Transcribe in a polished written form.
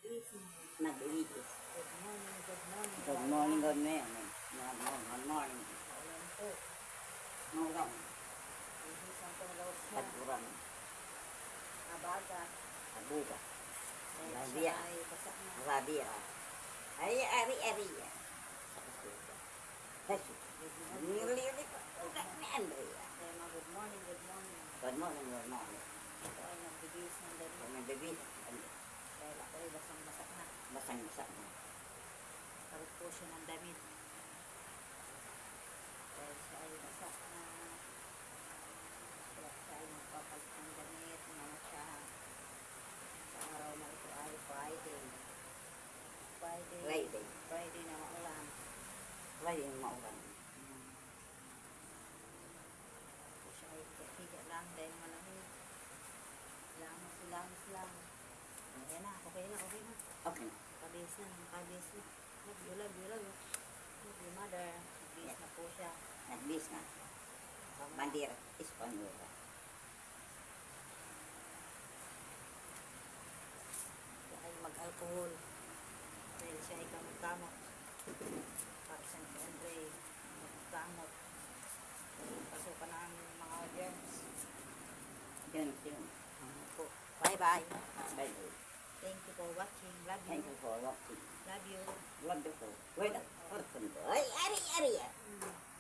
Nag-iis. Good morning, good morning. Good morning, good morning. Good morning. Ayan po. Maurang. Bihisan ko na daw siya. Pagkurang. Abaga. Abuga. Dahil Rabia. siya ay basa na. Rabia. Ay, ari. Kasi, Good morning. nilili pa. Ugat ni Andrea. Kaya mga good morning, good morning. Good morning, good morning. Ito ay nagbibihis ng Kung damit. may baby, Dahil ako ay basang-basa na. basang-basa mo. Parot po siya ng damit. Dahil siya ay basa na. Kaya siya ay magpapalit ng damit. Mga siya. Sa araw na ito ay Friday. Friday na maulan. Wala yung maulan. Siya ay higa lang dahil malamig. Langos lang. Ayan na, okay na. Okay. Kabis na. Love you. Love you, mother. Kabis na po siya. Nagbis na. Bandera, Espanyola. Siya ay mag-alcohol. Dahil siya ay kamot-kamot. Para sa ni Andre, mag-kamot. Pasukan na ang mga germs. Yun. Po. Bye-bye. Bye. Thank you for watching. Love Thank you. you for watching. Love you. Wonderful. Wait, ay, ari. Mm.